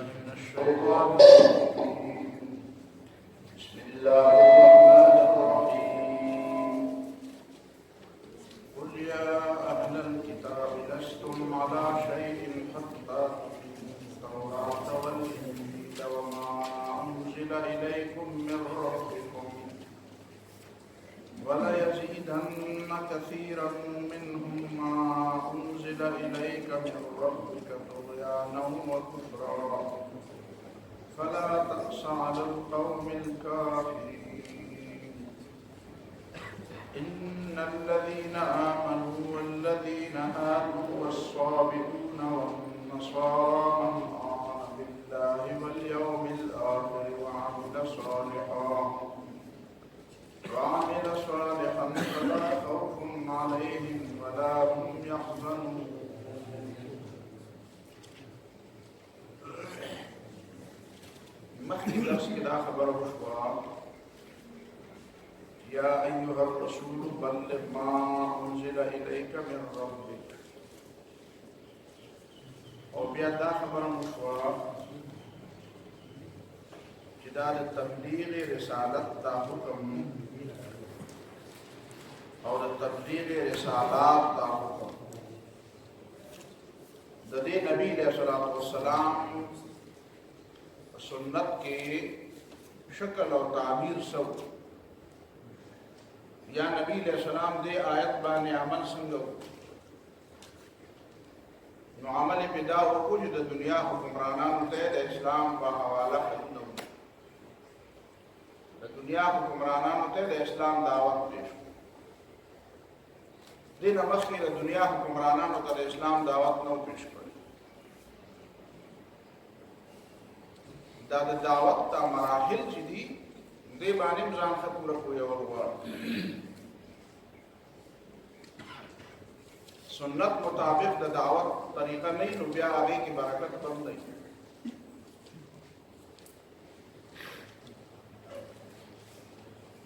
بالله من الشيطان الرجيم بسم الله الرحمن الرحيم قل يا أهل الكتاب لستم على شيء حتى تقيموا التوراة والإنجيل وما أنزل إليكم من ربكم وليزيدن كثيرا منهم ما أنزل إليك من ربك طغيانا وكفرا فلا تأس على القوم الكافرين إن الذين آمنوا والذين هادوا والصابئون والنصارى من آمن بالله واليوم الآخر وعمل صالحا فلا خوف عليهم ولا هم يحزنون مخي درس كده خبر وشوا يا أيها الرسول بلغ ما أنزل إليك من ربك او بیا دا خبر وشوا چې دا د تبلیغ رسالت دا حکم او د تبلیغ رسالات دا حکم د دې نبی علیہ الصلوۃ والسلام سنت کے شکل اور تعبیر سب یا نبی علیہ السلام دے آیت بانے عمل سنگو نو عمل پیدا ہو کچھ د دنیا حکمرانان تے د اسلام با حوالہ خدنو د دنیا حکمرانان تے د اسلام دعوت پیش دین مسکی د دنیا حکمرانان تے د اسلام دعوت نو پیش کړ دا د دعوت تا مراحل چې دي دې باندې ځان ته پوره کوی ورغوا سنت مطابق د دعوت طریقه نه نو بیا هغه کی برکت کم نه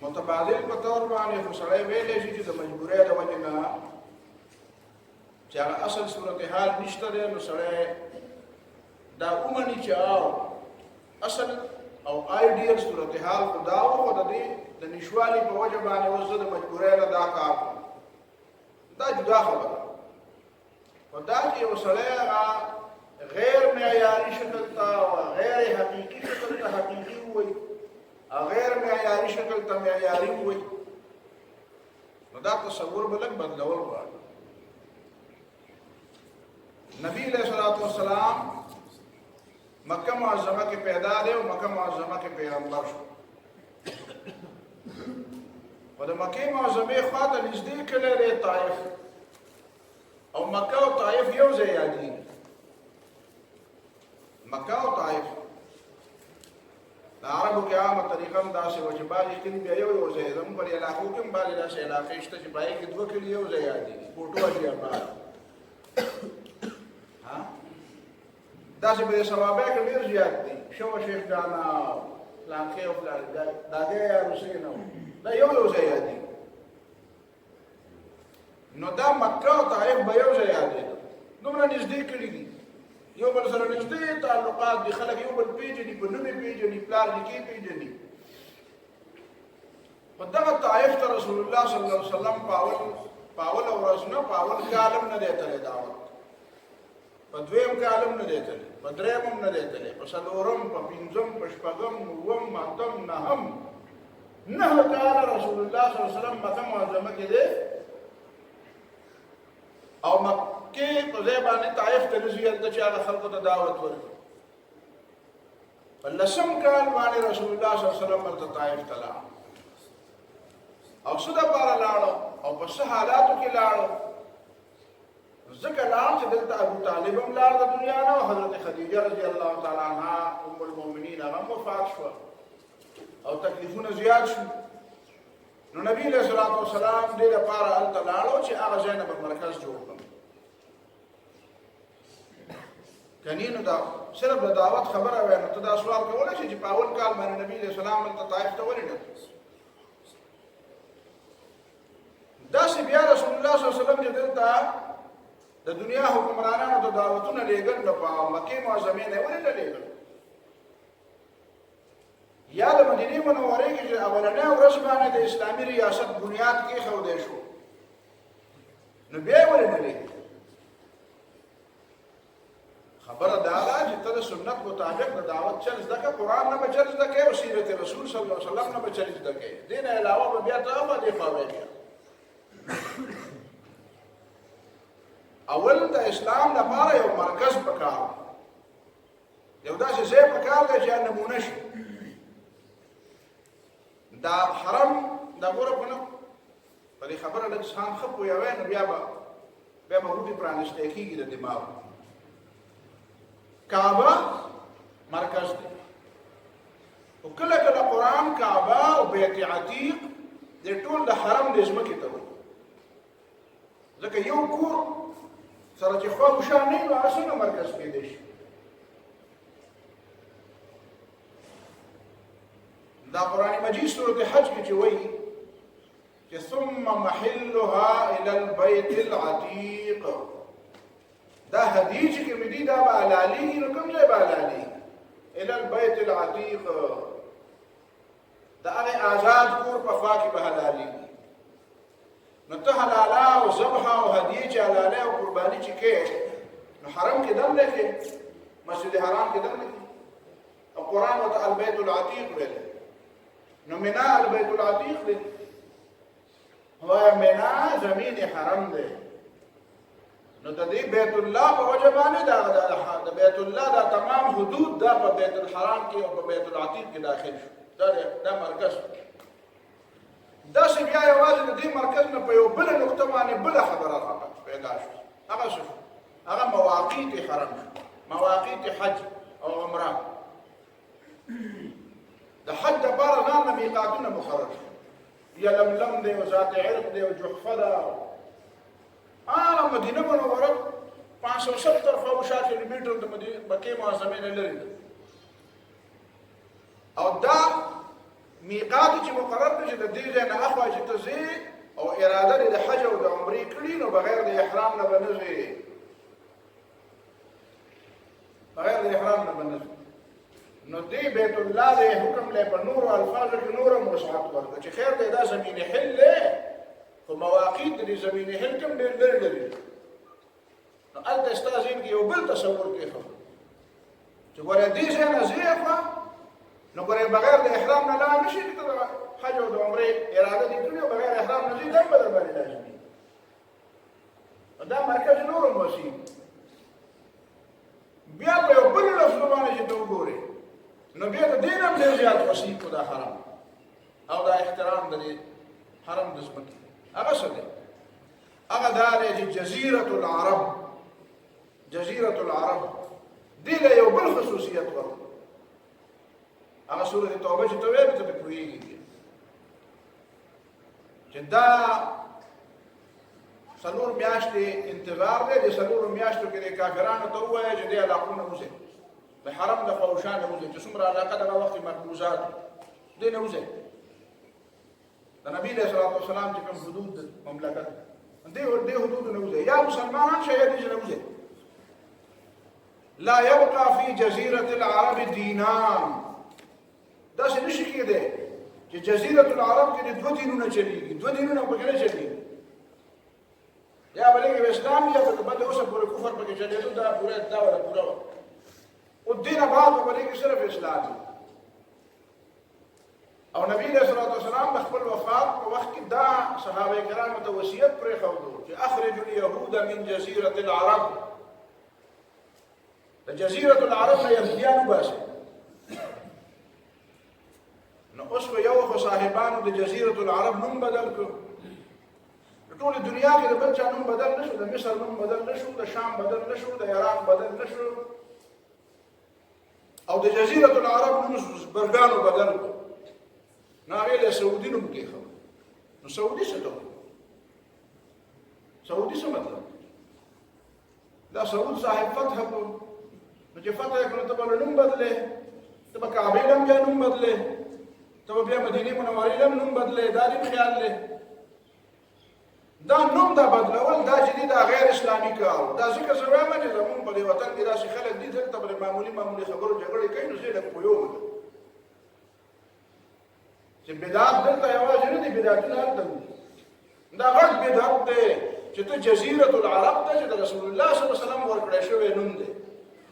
متبادل په تور باندې خسړې ویلې چې د مجبورۍ د وجه نه چې اصل صورتحال نشته نو سړی دا اومني چې اصل او آئیډیل صورتحال خدا او د دې د نشوالي په وجه باندې وزه د مجبورۍ نه دا کار دا جدا خبره خدا چې وسړی غیر معیاري شکل ته او غیر حقيقي شکل ته حقيقي وي غیر معیاري شکل ته معیاري وي نو دا تصور بلک بدلول غواړي نبی علیہ الصلوۃ والسلام مکہ معظمہ کے پیدا دے اور مکہ معظمہ کے پیغمبر شو اور مکہ معظمہ خواہ تا نزدیک لے لے طائف اور مکہ و طائف یو زیادی مکہ و طائف عربو کے عام طریقم دا سے وجبالی کن بیا یو زیادم پر علاقوں کم بالی دا سے علاقیشتا چی بائی کی دو کلی یو زیادی کوٹو اجی اپنا دا سے بے ثوابہ کے دیر زیاد دی شو شیخ جانا لانکے و فلان دا گئے یا رسینو دا یو زیاد دی نو دا مکہ و طائف با یو زیاد دی نمرا نزدیک کلی دی یو بل سر نزدیک تعلقات دی خلق یو بل پیجنی بنومی پیجنی پلار لکی پیجنی فدغا طائف تا رسول اللہ صلی اللہ علیہ وسلم پاول و رسنا پاول کالم نہ دیتا لے دعوت پدویم کالم نہ دیتا لے پدریمم نہ دیتا لے پسلورم پپینزم پشپگم نوم ماتم نہم نہ کال رسول اللہ صلی اللہ علیہ وسلم مکہ معظمہ کے دے او مکہ قضیبانی طائف تنزیل تا چاہتا خلق تا دعوت ورکی فلسم کال بانی رسول اللہ صلی اللہ علیہ وسلم ملتا طائف تلا او صدا پارا لارو او پس حالاتو کی لارو ذکر لار چه دلتا ابو طالبم لار دا دنیا نا حضرت خدیجہ رضی اللہ تعالی عنہ ام المومنین اغم وفات شوا او تکلیفون زیاد شو نو نبی علیہ السلام دیر پارا علتا لارو چه آغا زینب مرکز جوڑ کن کنینو دا صرف دا دعوت خبر اوی نو تا سوال کولا چه جی پاول کال مانی نبی علیہ السلام علتا طائف تاولی نو دا سی بیا رسول اللہ صلی اللہ علیہ وسلم جو دلتا د دنیا حکمرانانو د دعوتونو لېږل نو په مکې معظمې نه ولې نه لېږل یا د مدینې منورې کې چې اولنۍ ورځ باندې د اسلامي ریاست بنیاد کېښودی شو نو بیا یې ولې نه لیکي خبره دا ده چې ته د سنت مطابق د دعوت چل زده کړه قرآن نه به چل زده کوې او سیرت رسول صلی الله علیه وسلم نه به چل زده کوې دې نه علاوه به بیا ته هم دې خوا بیا اول د اسلام لپاره یو مرکز پکار یو داسې ځای پکار دی چې نمونه شي دا حرم دا ګوره په نه په دې خبره لږ ځان ښه پوهوی نو بیا به ودې پرانیستی کېږي د دماغ کعبه مرکز دی او کله کله قرآن کعبه او بیت عتیق د ټول د حرم د ځمکې ته وایي ځکه یو کور سره چې خوا وشا نه وي نو هغه څنګه مرکز کېدی شي دا قرآن مجید سورة حج کې چې وایي چې ثم محلها الى البيت العتيق دا حدیث کې مدي دا به حلالېږي نو کوم ځای به حلالېږي الى البيت العتيق دا هغې آزاد کور په خوا کې به حلالېږي نو ته حلاله او ذبحه او هدیې چې حلاله او قرباني چې کې نو حرم کې دم نه کې مسجد حرام کې دم نه کې او قرآن ورته البيت العتيق ویلی نو منا البيت العتيق دی وایه منا زمین حرم دی نو د دې بیت الله په وجه باندې د بیت الله دا تمام حدود دا په بیت الحرام کې او په بیت العتیق کې داخل شو دا مرکز داسې بیا یوازې د دې مرکز نه په یو بله نقطه باندې بله خبره پیدا شو هغه څه شو هغه مواقیت حرم شو مواقیت حج او عمره د حج دپاره ځان نه میقاتونه مقرر شو یا لملم دی او ذات عرق دی او جحفه ده مدینه منوره 570 فوشا کیلومتر د مکې معظمې نه لرې ده او دا میقات چې مقرر دی چې د دې ځای نه اخوا چې ته ځې او اراده دې د حج او د عمرې کړي نو بغیر د احرام نه به نه ځې بغیر د احرام نه به نه ځې نو دې بیت الله د حکم لی په نورو الفاظو کې نوره موسعت ورکړه چې خیر دی دا زمین حل دی خو مواقیت د دې زمین حل کوم ډېر لرې لري نو هلته ستا ذهن کې یو بل تصور کېښود چې ګوره دې ځای نه ځې خوا نو ګوره بغیر د احرام نه لاړ نه شي چې ته د حج او د عمرې اراده دې کړې او بغیر احرام نه ځې دا هم به در باندې لازمي دا مرکز نورو موسي بیا په یو بل لفظ باندې چې ته وګورې نو بیا د دې نه هم ډېر زیات وسیع کو دا حرم او دا احترام د دې حرم د ځمکې هغه څه دی هغه دا دی چې جزیرة العرب دې له یو بل خصوصیت ورکړه هغه سورة توبه چې ته ویې ته پرې پوهېږي چې دا 4 میاشتې انتظار دی د 4 میاشتو کې د کافرانو ته ووایه چې دې علاقو نه وځئ د حرم د خواوشا نه وځئ چې څومره علاقه دغه وخت محفوظات دې نه وځئ د نبی علیه الصلاة والسلام چې کوم حدود مملکت دې حدودو نه وځئ یا مسلمانان شئ یا دې نه وځئ لا يبقى في جزيرة العرب دینان داسې نشي کېدی چې جزیرة العرب کې د 2 دینونه چلېږي 2 دینونه پکې نه چلېږي یا به لږ اسلام یا به بل اوسه پورې کفر پکې چلېدو دا پوره دا ولا پوره وه او دین بعد به لږ صرف اسلام او نبی علیه الصلاة والسلام د خپل وفات په وخت کې دا صحابه کرامو ته وصیت پرېښودو چې اخرجوا اليهود من جزيرة العرب د جزیرة العرب نه یهودیان وباسئ نو اوس به یو خو صاحبانو د جزیرة العرب نوم بدل کړو د ټولې دنیا کې د بل چا نوم بدل نه شو د مصر نوم بدل نه شو د شام بدل نه شو د عراق بدل نه شو او د جزیرة العرب نوم برګانو بدل کړو نو هغې له سعودي نوم کېښود نو سعودي څه ته وایي سعودي څه مطلب دا سعود صاحب فتح کړو نو چې فتح یې کړو ته به نوم بدلې ته به کعبې له هم بیا نوم بدلې ته بیا مدینه منورې له نوم بدلې دا دې خیال دی دا نوم دا بدلول دا چې دی دا غیر اسلامي کار دا ځکه زه وایم چې زمونږ په دې وطن کې داسې خلک دي دلته به معمولي خبرو جګړې کوي نو زه یې لږ پوهېږم چې بدعت دلته یوازې نه دي، بدعتونه هلته دي. دا غټ بدعت دی چې ته جزیرة العرب ته چې د رسول الله صلی الله علیه وسلم ورکړی شوی نوم دی،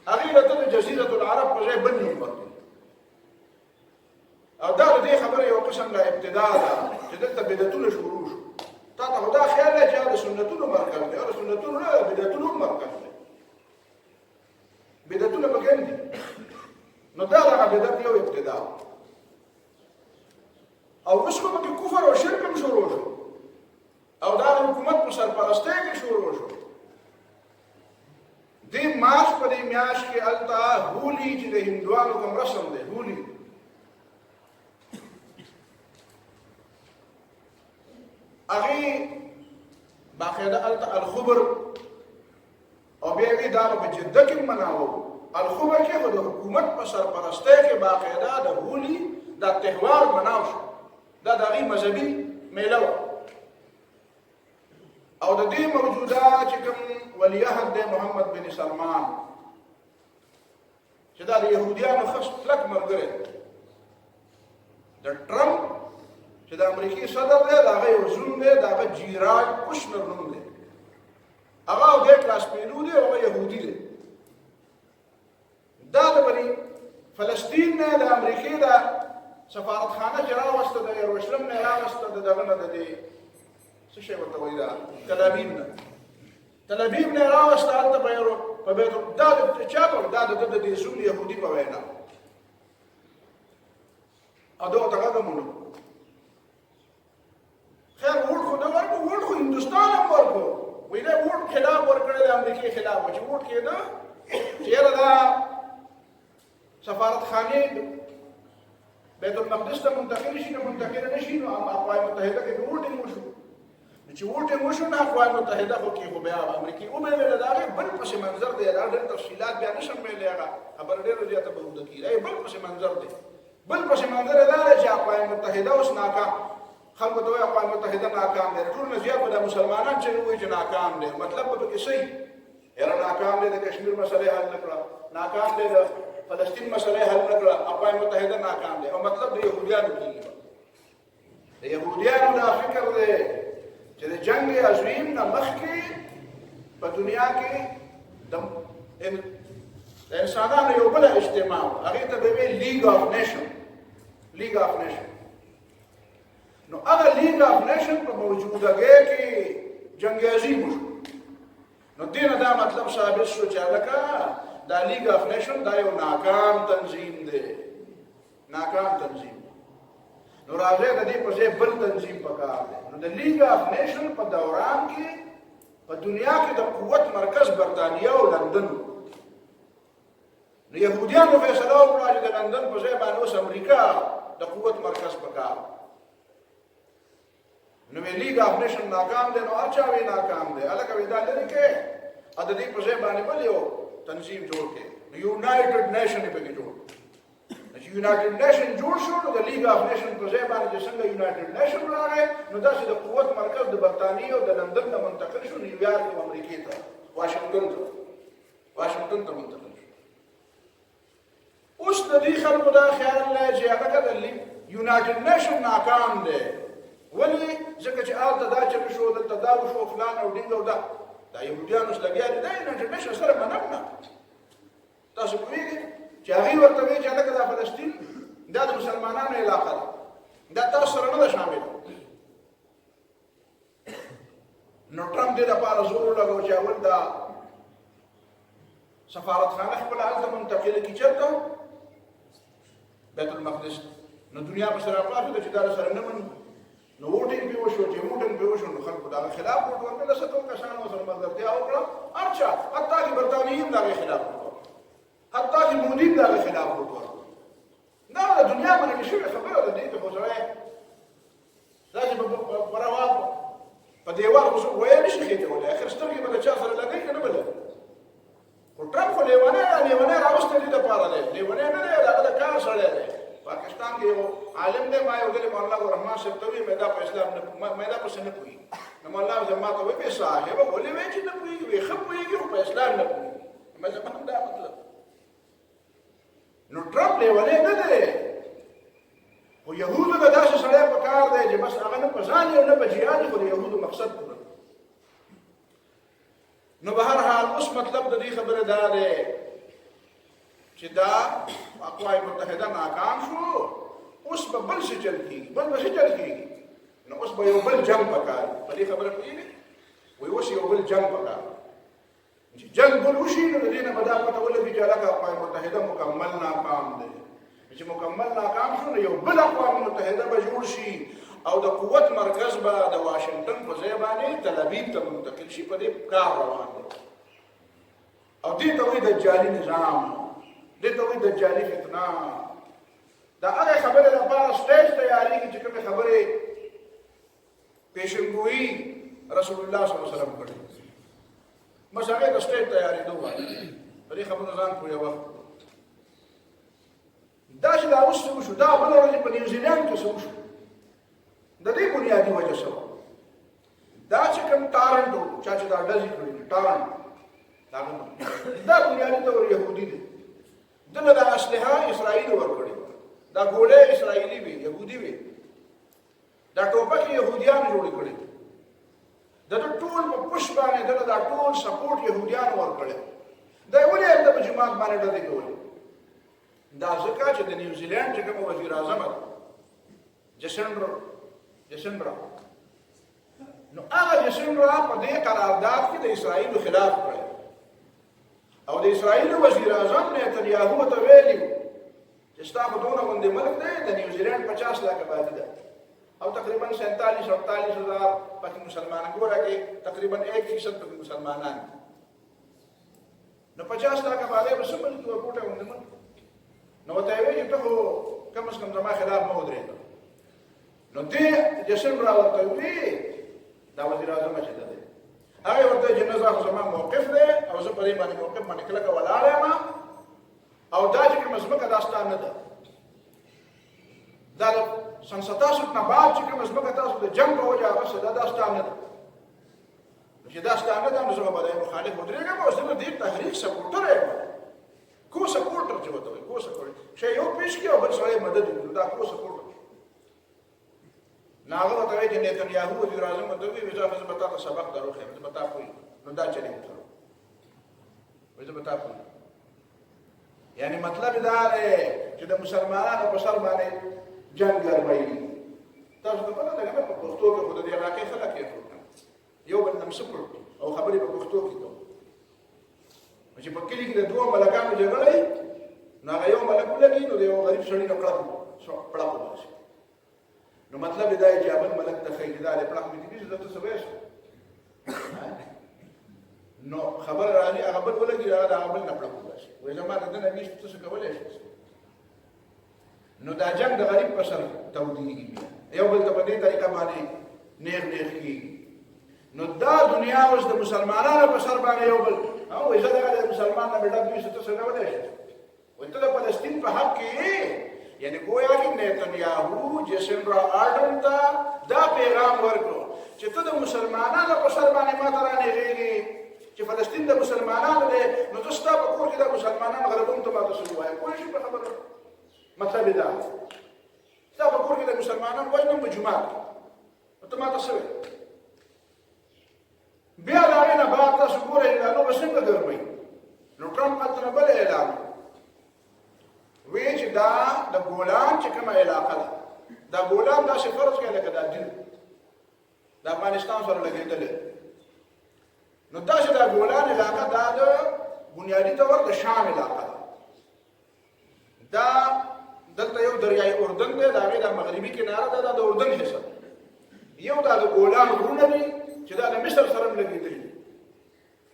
هغې له ته د جزیرة العرب په ځای بل نوم ورکړي. او دا د دې خبرې یو قسم لا ابتدا ده چې دلته بدعتونه شروع شو. تا ته خو دا خیال دی چې د سنتونو مرکز دی، د سنتونو نه، بدعتونو هم مرکز دی. بدعتونه پکې نه دي. نو دا دغه بدعت یو ابتدا او اوس خو پکې کفر او شرک هم شروع شو او دا د حکومت په سرپرستۍ کې شروع شو. دې مارچ په دې میاشت کې هلته هولي چې د هندوانو کوم رسم دی، هولي هغې باقاعده هلته الخبر او بیا یې دا په جده کې مناوه. الخبر کې خو د حکومت په سرپرستۍ کې باقاعده د هولي دا تهوار مناو شو. دا د هغې مذهبي میله وه او د دې موجوده چې کوم ولیعهد دی محمد بن سلمان چې دا د یهودیانو ښه کلک ملګری دی. د ټرمپ چې د امریکې صدر دی د هغه یو زوم دی، د هغه جیرارډ کوشنر نوم دی، هغه او دی کلاس پیلو دی، هغه یهودي دی. دا د بني فلسطین نه د امریکې د سفارتخانه چې راوسته د یروشلم نه راوسته د دغه نه د دې څه شی ورته وایي دا تل ابیب نه راوسته هلته په بیت دا د چا په دا د دې زوم یهودي په وینا او دا ورته غږ مونږ خیر ووټ خو نه ورکړو، ووټ خو هندوستان هم ورکړو. وایي دا ووټ خلاف ورکړی د امریکې خلاف و چې ووټ کېده چې یاره دا سفارتخانې بیت المقدس ته منتقل شي، نه منتقل نه شي، نو اقوام متحده کې ووټینګ وشو. چې ووټینګ وشو نه اقوام متحده خو کې خو بیا امریکې ومنله. د هغې بل پس منظر دی، دا ډېر تفصیلات بیا نشم ویلی، هغه خبره ډېره زیاته به اوږده کېږي. بل پس منظر دی، بل پس منظر یې دا دی چې اقوام متحده اوس ناکام، خلکو ته وایي اقوام متحده ناکام دی. ټول نه زیات به دا مسلمانان چې وایي چې ناکام دی، مطلب به پکې صحیح یاره ناکام دی، د کشمیر مسئله حل نه کړه، ناکام دی د فلسطین مسئله حل نه کړه، اقوام متحده ناکام دی. او مطلب د یهودیانو کېږي، د یهودیانو دا فکر دی چې د جنګ عظیم نه مخکې په دنیا کې د انسانانو یو بله اجتماع وه، هغې ته به یې لیګ آف نیشن. لیګ آف نیشن نو هغه لیګ آف نیشن په موجودګۍ کې جنګ عظیم وشو. نو دې نه دا مطلب ثابت شو چې هلکه دا لیګ آف نیشن دا یو ناکام تنظیم دی، ناکام تنظیم. نو راځئ د دې په ځای بل تنظیم پکار دی. نو د لیګ آف نیشن په دوران کې په دنیا کې د قوت مرکز برطانیه او لندن. نو یهودیانو فیصله وکړه چې د لندن په ځای باندې اوس امریکا د قوت مرکز پکار. نو لیګ آف نیشن ناکام دی، نو هر چا وی ناکام دی، هلکه وی دا لرې کې او د دې په ځای باندې بل یو تنظیم جوړ کړي. نو یونایټډ نیشن یې پکې جوړ. چې یونایټډ نیشن جوړ شو نو د لیګ آف نیشن په ځای باندې چې څنګه یونایټډ نیشن راغی، نو داسې د قوت مرکز د برطانیې او د لندن نه منتقل شو نیویارک او امریکې ته، واشنګټن ته منتقل شو. اوس د دې خلکو دا خیال دی چې هغه د یونایټډ نیشن ناکام دی. ولې؟ ځکه چې هلته دا چل شو، دلته دا وشو، فلان او ډینګ او دا یهودیان اوس لګیا دي، دا یونایټډ نیشن سره منم نه. تاسو پوهېږئ چې هغې ورته وایي چې هلکه دا فلسطین دا د مسلمانانو علاقه ده، دا تاسو سره نه ده شامله. نو ټرمپ دې دپاره زور ولګو چې اول دا سفارتخانه خپله هلته منتقله کړي چېرته؟ بیت المقدس. نو دنیا پسې راپاڅېده چې دا سره نه مني. نو ووټینګ پې وشو، چې ووټینګ پې وشو نو خلکو د هغه خلاف ووټ ورکړه. د څه کسانو سره ملګرتیا وکړه، هر چا، حتی چې برطانیې هم د هغې خلاف وکړه، حتی چې مودي هم د هغې خلاف ووټ ورکړه. دا د دنیا باندې شوې خبره ده. دې ته خو سړی داسې په روا په دیوال خو ویل نه شي خېټولی، اخر سترګې به د چا سره لګوي که نه به لګوي. خو ټرمپ خو لیونی راوستی دې دپاره دی، لیونی نه دی، د هغه د کار سړی دی. پاکستان کې یو عالم دی، ما یو ځلې مولانا الرحمن صاحب ته وویل مې دا په اسلام نه مې دا پسې نه پوهېږي. نو مولانا صاحب ما ته وویل صاحبه ولې وایې چې نه پوهېږي؟ وایي ښه پوهېږي خو په اسلام نه پوهېږي. مې زما هم دا مطلب. نو ټرمپ لیونی نه دی، خو یهودو ته داسې سړی مقصد پوره نو به هر حال اوس مطلب د دې خبره دا دی چې دا اقوام متحده ناکام شو اوس به بل څه چل کېږي بل به څه چل کېږي نو اوس به یو بل جنګ پکار په دې خبره پوهېږئ وایي اوس یو بل جنګ پکار چې جنګ بل وشي نو د دې نه به دا پته ولګي چې هلکه اقوام متحده مکمل ناکام دی چې مکمل ناکام شو نو یو بل اقوام متحده به جوړ شي او د قوت مرکز به د واشنگټن په ځای باندې تل ابیب ته منتقل شي په دې کار روان دی او دې ته وایي دجالي نظام دې ته وایي دجالي فتنه دا هغه خبره لپاره سټیج تیاریږي چې کومې خبرې پیشنګویي رسول الله صلی الله علیه وسلم کړی بس هغه د سټیج تیارېدو وایي په دې خبرو ځان پوهوه دا چې دا اوس څه وشو دا بله ورځ په نیوزیلینډ کې څه وشو د دې بنیادي وجه څه دا چې کوم ټارنټ و چا چې دا ډزې کړي ټارنټ دا بنیادي طور یهودي دی دله دا اسلحه اسرائیل ورکړي دا ګولې اسرائیلي وي یهودي وي دا ټوپک یهودیان جوړ کړي دا ټول په پښ باندې دا ټول سپورټ یهودیان ورکړي دا ولې د جماعت باندې ډزې کولې دا ځکه چې د نیوزیلینډ چې کوم وزیر اعظم جسنډرا نو هغه جسنډرا په دې قرارداد کې د اسرائیلو خلاف کړی او د اسرائیلو وزیر اعظم نتنیاهو ته ویلي چې ستا په دونه غوندې ملک دی د نیوزیلینډ 50 لک آبادي ده او تقریبا 47-48 هزار پکې مسلمانان ګوره کې تقریبا 1% پکې مسلمانان نو 50 لک آبادي به څه ملک ورکوټه غوندې ملک نو ته وایي چې ته خو کم از کم زما خلاف مه ودرېږه نو دې جسنډرا ورته وایي دا وزیر اعظم چې ده هغه ورته چې نه زما زما موقف دی او زه په دې باندې موقف باندې کلکه ولاړ یم او دا چې کومه ځمکه دا ستا نه ده دا سن 67 نه بعد چې کومه ځمکه تاسو د جنګ په وجه هغه دا ستا نه ده چې دا ستا نه ده نو زه به د مخالف ودرېږم او زه د دې تحریک سپورټر یم کو سپورټر چې وته کو سپورټر شی یو پیش کې او بل سره مدد وکړو دا کو سپورټر ناغه ته وایي چې نتنیاهو وزیر اعظم ته وایي چې زه به تاسو سبق درو خیم زه به تاسو کوی نو دا چلی وته وایي زه به تاسو یعنی مطلب دا دی چې د مسلمانانو په سر باندې جنگ ګرمایي تاسو ته پته ده چې په پښتو کې خود دې علاقې خلک یې یو بل نم سپور او خبرې په پښتو کې کوي چې په کلی کې د دوه ملکانو جګړه نو هغه یو ملک ولګي نو یو غریب سړی نه کړه پړه وځي نو مطلب دا دی چې ابل ملک ته خیدار پړه مې دي چې تاسو وایئ نو خبر راځي هغه بل ولګي هغه بل نه پړه وځي وایي زما د نبی تاسو کولای شئ نو دا جنگ د غریب په سر تودیږي یو بل ته په دې طریقه باندې نیر کیږي نو دا دنیا اوس د مسلمانانو په سر باندې یو بل او اذا دا مسلمان نه بډا دوی څه څه نه ودی وته د فلسطین په حق کې یعنی گویا کې نتنیاهو جسنډرا آرډن ته دا پیغام ورکړو چې ته د مسلمانانو په سر باندې ماته رانیږي چې فلسطین د مسلمانانو دی نو ته ستا په کور کې د مسلمانانو غلبون ته ماته شروع وایي کوم شي په خبره مطلب دا ستا په کور کې د مسلمانانو وژنم په جومات ته ماته څه بیا دا نه بعد تاسو ګورئ اعلانو به څنګه ګرمئ نو ټرمپ هلته نه بل اعلان وی چې دا د ګولان چې کومه علاقه ده دا ګولان داسې فرض کړئ لکه دا دین د افغانستان سره لګېدلی نو داسې دا ګولان علاقه دا د بنیادي طور د شام علاقه ده دا دلته یو دریای اردن دی د هغې دا مغربي کناره ده دا د اردن حصه یو دا د ګولان غرونه دي چې دا د مصر سره هم لګېدلي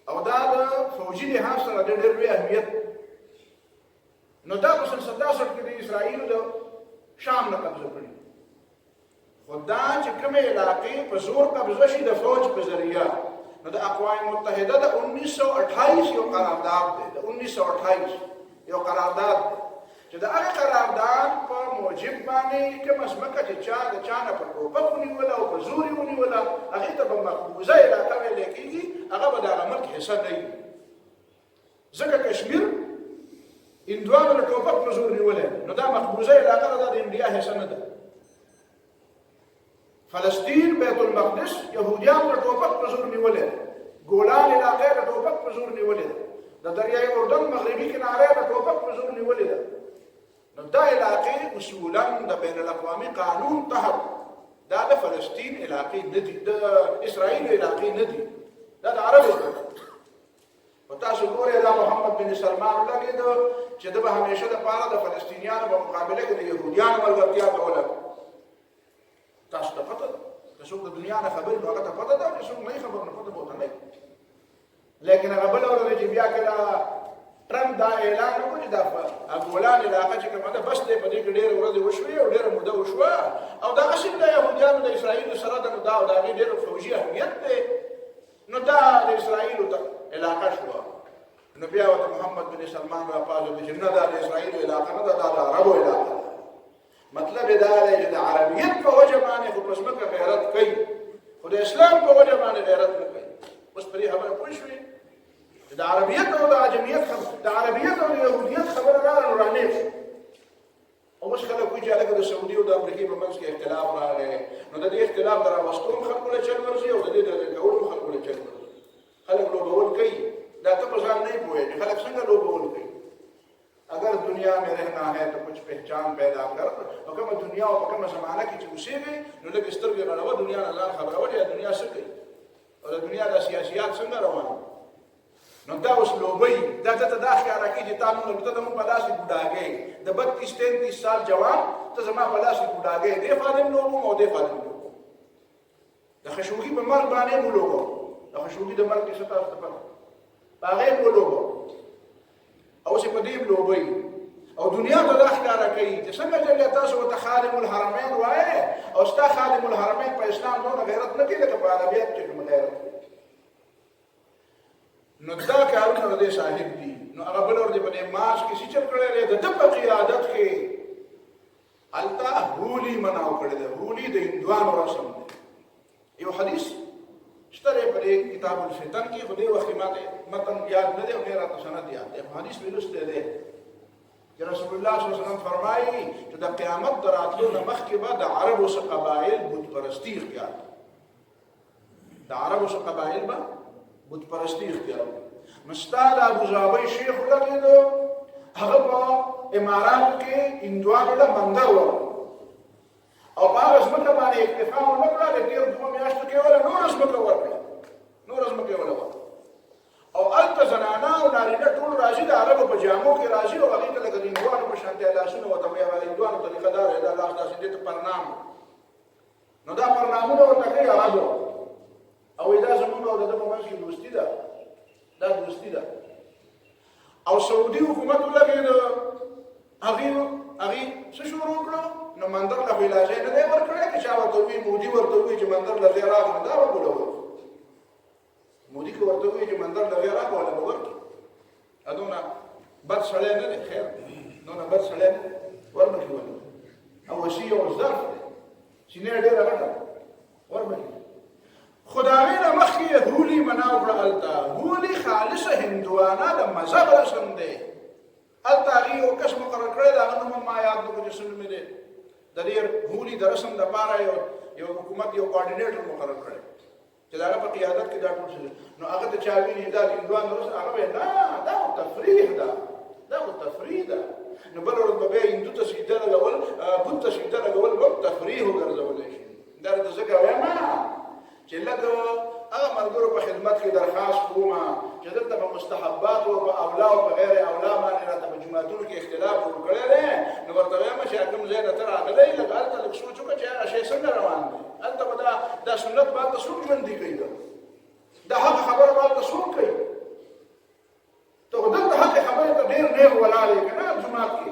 او دا د فوجي لحاظ سره ډېر لوی اهمیت نو دا په سن 67 کې د اسرائیلو د شام نه قبضه کړي خو دا چې کومې علاقې په زور قبضه شي د فوج په ذریعه نو د اقوام متحده د 1928 یو قرارداد دی د 1928 یو قرارداد دی چې د هغه قرارداد په موجب باندې کومه ځمکه چې چا د چا نه په ټوپک ونیوله او په زور یې ونیوله هغې ته به مقبوضه علاقه ویلی کېږي هغه به د هغه ملک حصه نه وي ځکه کشمیر هندوانو د ټوپک په زور نیولی نو دا مقبوضه علاقه ده د انډیا حصه نه ده فلسطین بیت المقدس یهودیان د ټوپک په زور نیولې ده، ګولان علاقې د ټوپک په زور نیولې ده، د دریای اردن مغربي کنارې د ټوپک په زور نیولې ده. نو دا علاقې اصولا د بین الاقوامي قانون تحت دا د فلسطین علاقې نه دي، د اسرائیل علاقې نه دي، دا د عربو ده. او تاسو ګورئ دا محمد بن سلمان ولګېده چې ده به همیشه دپاره د فلسطینیانو په مقابله کې د یهودیانو ملګرتیا کوله. تاسو ته پته ده که څوک د دنیا نه خبر نو هغه ته پته ده، چې څوک نه خبر نو پته به ورته نه وي. لیکن هغه بله ورځ چې بیا کله ټرمپ دا اعلان وکړو چې دا ګولان علاقه چې کومه ده بس دی، په دې کې ډېرې ورځې وشوې او ډېره موده وشوه او دا اصل د یهودیانو د اسرائیلو سره ده، نو دا او د هغې ډېر فوجي اهمیت دی، نو دا د اسرائیلو علاقه شوه. نو بیا ورته محمد بن سلمان راپاڅېد چې نه دا د اسرائیلو علاقه نه ده، دا د عربو علاقه ده. مطلب یې دا دی چې د عربیت په وجه باندې خو په ځمکه غیرت کوي، خو د اسلام په وجه باندې غیرت نه کوي. اوس په دې خبره پوه شوې چې د عربیت او د عجمیت د عربیت او د یهودیت خبره راغله نو رانیغ شو. او اوس خلک وایي چې هلکه د سعودي او د امریکې په منځ کې اختلاف راغی، نو د دې اختلاف د راوستو هم خلکو له چل ورځي او د دې د کولو هم خلکو له چل ورځي. خلک لوبول کوي، دا ته په ځان نه پوهېږي خلک څنګه لوبول کوي. اگر دنیا میں رہنا ہے تو کچھ پہچان پیدا کر، او کومه دنیا او کومه زمانہ کې چې اوسېږي نو لږ سترګې غړوه، دنیا نه ځان خبروه چې دنیا څه کوي او د دنیا د سیاسیات څنګه روان. نو دا اوس لوبۍ دا ته دا ښکاره کوي چې تا مونږ ته زموږ په لاس کې بوډاګۍ د 32-33 سال جوان ته زما په لاس کې بوډاګۍ دې خادم لوبوم او دې خادم لوبوم. د خشوګي په مرګ باندې مو لوبو، د خشوګي د مرګ څه تاسو ته پته په هغې مو لوبو او چې په دې لوبۍ او دنیا ته دا ښکاره کوي چې څنګه چې تاسو ورته خادم الحرمین وایې او ستا خادم الحرمین په اسلام دونه غیرت نه کوي لکه په عربیت کې کوم غیرت کوي. نو دا کارونه د دې صاحب دي. نو هغه بل ورځ په دې مارچ کې چې چل کړی دی د ده په قیادت کې هلته هولي مناو کړی دی. هولي د هندوانو رسم دی. یو حدیث شته دی په دې کتاب الفتن کې، خو دې وخت کې ماته متن یاد نه دی او بیا راته سند یاد دی. حدیث مې لوستی دی چې رسول الله صلی الله علیه وسلم فرمایي چې د قیامت د راتلو نه مخکې به د عربو څه قبایل بت پرستي اختیار کړي، د عربو څه قبایل به بت پرستي اختیار کړي. نو ستا د ابوظبي شیخ ولګېدو، هغه په اماراتو کې هندوانو له مندر ورکړ او په هغه ځمکه باندې اکتفا ونه کړه، د تېرو 2 میاشتو کې وله نوره ځمکه ورکړه، نوره ځمکه یې وله ورکړه. او هلته زنانه او نارینه ټول راځي، د عربو په جامو کې راځي او هغې ته لکه د هندوانو په شانتې لاسونه ورته وایي. هغه د هندوانو طریقه دار دی، دا لاس داسې دې ته پرنام، نو دا پرنامونه ورته کوي عربو او دا زموږ او د ده په منځ کې دوستي ده، دا دوستي ده. او سعودي حکومت ولګېده، هغې څه شروع کړو؟ نو مندر له خو اجازه نه دی ورکړی که چا ورته ووایي مودي ورته ووایي چې مندر له ځای راغله دا به بولول. مودي که ورته ووایي چې مندر له ځای راغله وله به ورکړي. دونه بد سړی نه دی، خیر دونه بد سړی نه دی، وربکړي وله. او وسي یو ظرف دی، سینې یې ډېره غټه وربکړي. خو د هغې نه مخکې یې هولي مناو کړه. هلته هولي خالصه هندوانه د مذهب رسم دی. هلته هغې یو کس مقرر کړی دی، هغه نوم هم ما یاد نه کړو چې څه نوم یې دی. د دې هولي د رسم دپاره یو حکومت یو کوارډینیټر مقرر کړی چې د هغه په قیادت کې دا ټول څه. نو هغه ته چا ویلي دا د هندوانو رسم، هغه وایي نه دا خو تفریح ده، دا خو تفریح ده. نو بله ورځ به بیا هندو ته سجده لګول، بت ته سجده لګول به هم تفریح وګرځولی شي. دا راته ځکه وایم چې لږ هغه ملګرو په خدمت کې درخواست کوم چې دلته په مستحبات او په اولا او په غیر اولا باندې راته په جوماتونو کې اختلاف جوړ کړی دی. نو ورته وایم چې کوم ځای نه ته راغلی لږ هلته لږ سوچ وکړه چې هغه شی څنګه روان دی. هلته به دا سنت به هلته څوک ژوندي کوي، دا حق خبره به هلته څوک کوي. ته خو دلته حق خبرې ته ډېر نیغ ولاړ یې که نه جومات کې،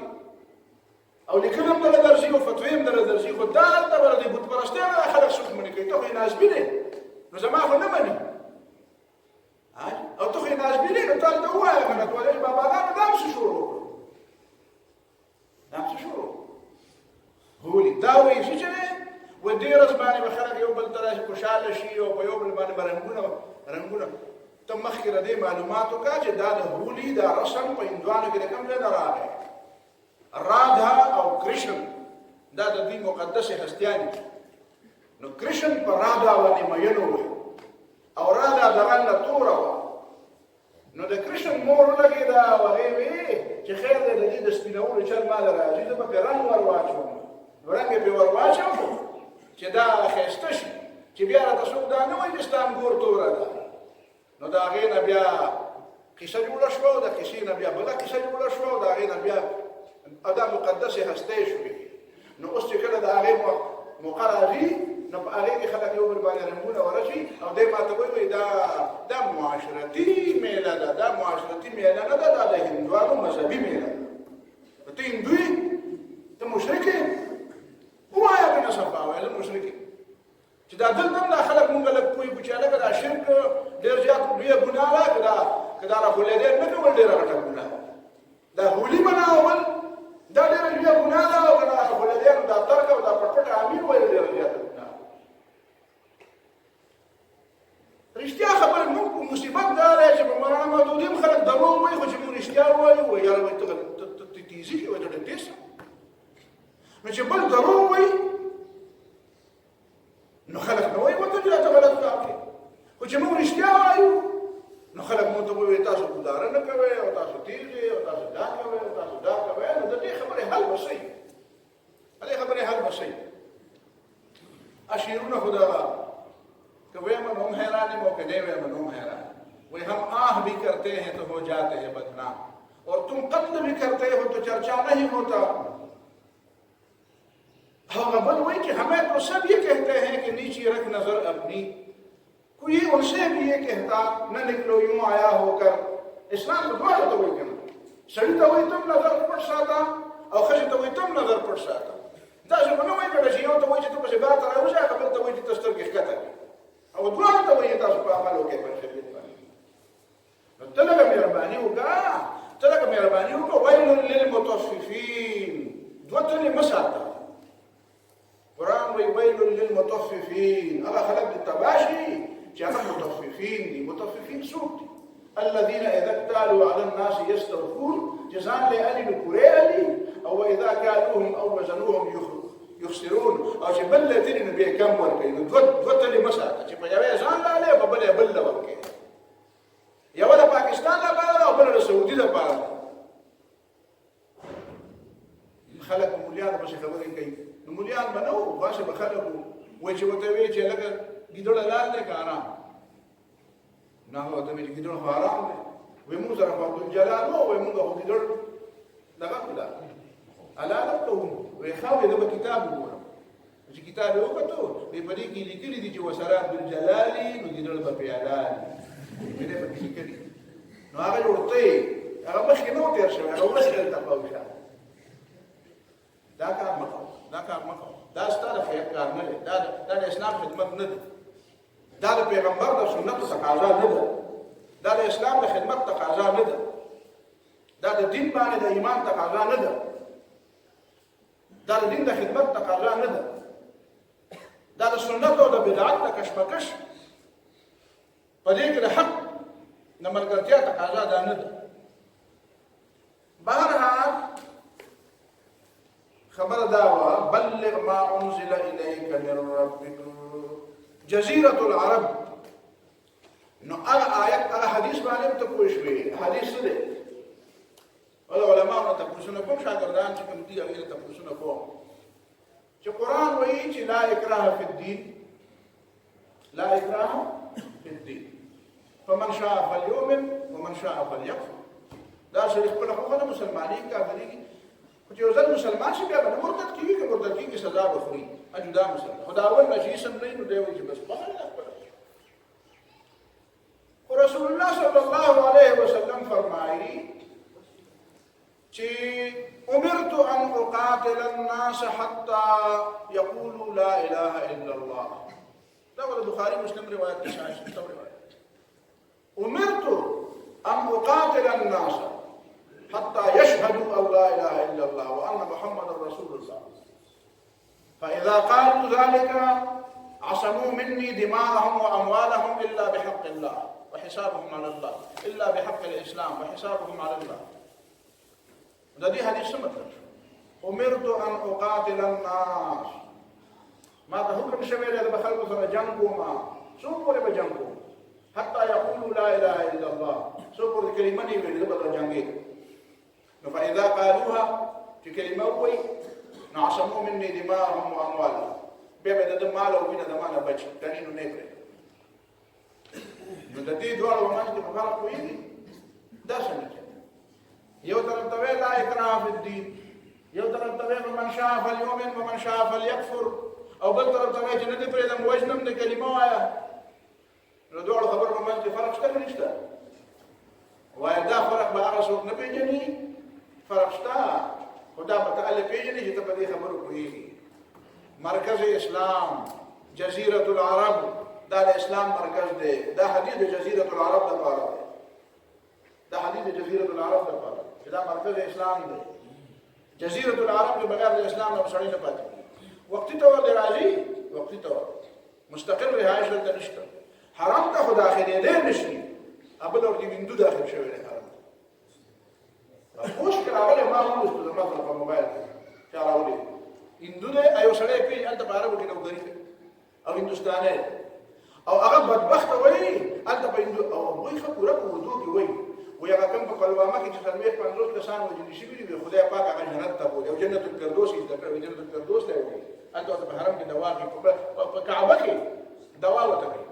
او لیکل هم دله درځي او فتوې هم دله درځي. خو دا هلته به د بت پرستۍ نه خلک څوک منې کوي. ته خو یې نازبین یې، نو زما خو نه مني، او ته خو یې نازبین یې، نو تا هلته ووایه که نه ته وایې باباګانو دا هم څه شروع کړو، دا هم څه شروع هولي. دا وایي چې دی وایي دې ورځ باندې به خلک یو بل ته راشي خوشحاله شي او په یو بل باندې به رنګونه. ته مخکې د دې معلومات وکړه چې دا د هولي دا رسم په هندوانو کې د کوم ځای نه راغی. رادها او کرشن دا د دوی مقدسې هستیانې دي. نو کرشن پر رادا باندې مینو وي او رادا دغه تور و نو د کرشن مور لګیدا وغه وی چې خیر دې د سپینولو چل مال راځي د په رنگ ور واچو رنگ په ور واچو چې دا خسته شي چې بیا تاسو دا نه وایي چې ستام ګور تور ده نو دا غي بیا قصه جوړه شو د قصې نه بیا بل قصه جوړه شو دا غي بیا ادا مقدسه هسته شوې نو اوس چې کله دا غي مقرري نو په هغه کې خلک یو بل باندې رنګونه ورشي او دې ماته وایي دا معاشرتي میله ده دا معاشرتي میله نه ده دا د هندوانو مذهبي میله ده ته هندوی ته مشرک وایا کنه صفا وایي مشرک چې دا دلته دا خلک مونږ له کوی بچاله دا شرک ډیر زیات لوی ګناه ده کدا راغولې نه کول ډیر راټه ګناه دا هولي مناول دا ډیر لوی ګناه ده او کدا راغولې دا ترک او دا پټ امیر وایي ډیر زیات رښتیا خبر موږ مصیبت دا راځي چې په مولانا مودودیم خلک دروغ وایي خو چې موږ رښتیا وایو وایي یاره وایي ته تیزی کې وایي ته تیز نو چې بل دروغ وایي نو خلک نو وایي ورته چې راته غلط کار کوي خو چې موږ رښتیا وایو نو خلک مو ته وایي تاسو ګزاره نه کوئ او تاسو تیز یې او تاسو دا کوئ او تاسو دا کوئ نو د دې خبرې حل به شي دې خبرې حل به شي اشیرونه خدا کہ وہ منوم حیران موقع دے وہ منوم حیران وہ ہم آہ بھی کرتے ہیں تو ہو جاتے ہیں بدنام اور تم قتل بھی کرتے ہو تو چرچا نہیں ہوتا بل وہی کہ ہمیں تو سب یہ کہتے ہیں کہ نیچی رکھ نظر اپنی کوئی ان سے بھی یہ کہتا نہ نکلو یوں آیا ہو کر اسلام کو دعا تو وہی کہنا سڑی تو وہی تم نظر پڑ ساتا اور خشی تو وہی تم نظر پڑ ساتا دا سے منو وہی کہنا چاہیے تو وہی تو پسے بات رہا ہو جائے قبل تو وہی تستر کی خطا ہے او دعا ته وایي تاسو په عمل وکړئ په خدمت باندې نو ته لږه مهرباني وکړه ویل للمطففین دوه تلې مه ساته قرآن وایي ویل للمطففین هغه خلک د تباشي چې هغه مطففین دي مطففین څوک دي الذين اذا اكتالوا على الناس يستوفون جزاء لأهل كوريالي او اذا كالوهم او وزنوهم يخسرون او چې بل لتري نو به کم ورکړي نو دوه تلې مساته چې په یوې ځان لاله په بل ورکړي یو د پاکستان لپاره او بل د سعودي لپاره خلک مولیان په خبرې کوي نو مولیان بنو واشه به خلک وای چې وته وی چې لکه ګیدړه لال نه کارا نه هو ته مې ګیدړه حرام دی وې موږ سره په عبد الجلال نو وې موږ هو ګیدړ دغه کړه الا لكم ويخاوي له كتاب وګورم چې کتاب وکړو په پدې کې لیکلي دي چې وسرات بالجلال نو دې ډول په پیالال دې په کې لیکلي نو هغه ورته هغه مخکې نو تیر شوی هغه مسله تفاوض دا کار مکو دا ستاره خیر کار نه دا د اسلام خدمت نه ده دا د پیغمبر د سنت تقاضا نه ده دا د اسلام د خدمت تقاضا نه ده دا د دین باندې د ایمان تقاضا نه ده دا د دین د خدمت تقاضا نه ده دا د سنت او د بدعت د کشمکش په دې کې د حق د ملګرتیا تقاضا ده نه ده بهرحال خبر داوا بلغ ما انزل اليك من ربك جزيره العرب نو آیت حدیث باندې ته پوښوي حدیث دې علماء ته پوښتنه کوم شاګردان چې کوم دي هغه ته پوښتنه کوم چې قرآن وایي چې لا اکراه فی الدین لا اکراه فی الدین فمن شاء فليؤمن ومن شاء فليكفر دا شریف په خپل مسلمانۍ کافرۍ چې یو ځل مسلمان شي بیا به مرتد کیږي که مرتد کیږي سزا به خوري اجدا مسلمان خداوند نشي سم نه نو دی وایي چې بس بخښنه رسول الله صلی الله علیه وسلم فرمایي أمرت أن أقاتل الناس حتى يقولوا لا إله إلا الله ده هو البخاري مسلم رواية أمرت أن أقاتل الناس حتى يشهدوا أن لا إله إلا الله وأن محمد رسول الله فإذا قالوا ذلك عصموا مني دماءهم وأموالهم إلا بحق الله وحسابهم على الله إلا بحق الإسلام وحسابهم على الله دا دې حدیث څه مطلب امرت ان اقاتل الناس ما ته حکم شوی دی د خلکو سره جنګ کوما څو پورې به جنګ کوم حتی یقولوا لا اله الا الله څو پورې کلمه نه ویل به جنګي نو فاذا قالوها چې کلمه وایي نو عصموا مني دماءهم واموالهم به به د مال او وینه د مال بچ تنینو نه کړی نو د دې دواړو باندې په فرق کوي دا څنګه یو طرف ته لا اکراه فی الدین یو طرف ته من شاء فلیؤمن ومن شاء فلیکفر او بل طرف ته چې نه دې پرې د موجنم د کلمه وایا نو دواړو خبرو باندې فرق شته نشته وای دا فرق به هغه څوک نه پیژني فرق شته خدا په تعالی پیژني چې ته په دې خبرو کوي مرکز اسلام جزیره العرب دا د اسلام مرکز دی دا حدیث د جزیره العرب لپاره دی دا حدیث د جزیره العرب لپاره چې دا مرکز اسلام دی جزیره العرب کې بغیر د اسلام نه سړی نه پاتې وقتی طور دی راځي وقتی طور مستقل رهایش دلته نشته حرام ته خو داخلېدی نشي ابل ورته هندو داخل شوی دی حرام مشکل راغلی ما هم وستو زما سره په موبایل کې چا راولي هندو دی ایو سړی کوي هلته په عربو کې نوکري کوي او هندوستانی او هغه بدبخته وایي هلته په هندو او هغوی ښه پوره په اردو کې وایي وایي هغه کوم په پلوامه کې چې 40-50 کسان وژلي شوي دي خدای پاک هغه جنت ته بولي او جنت الفردوس یې زده کړی جنت الفردوس ته یې وایي هلته ورته په حرم کې دوا کوي په کعبه کې دوا ورته کوي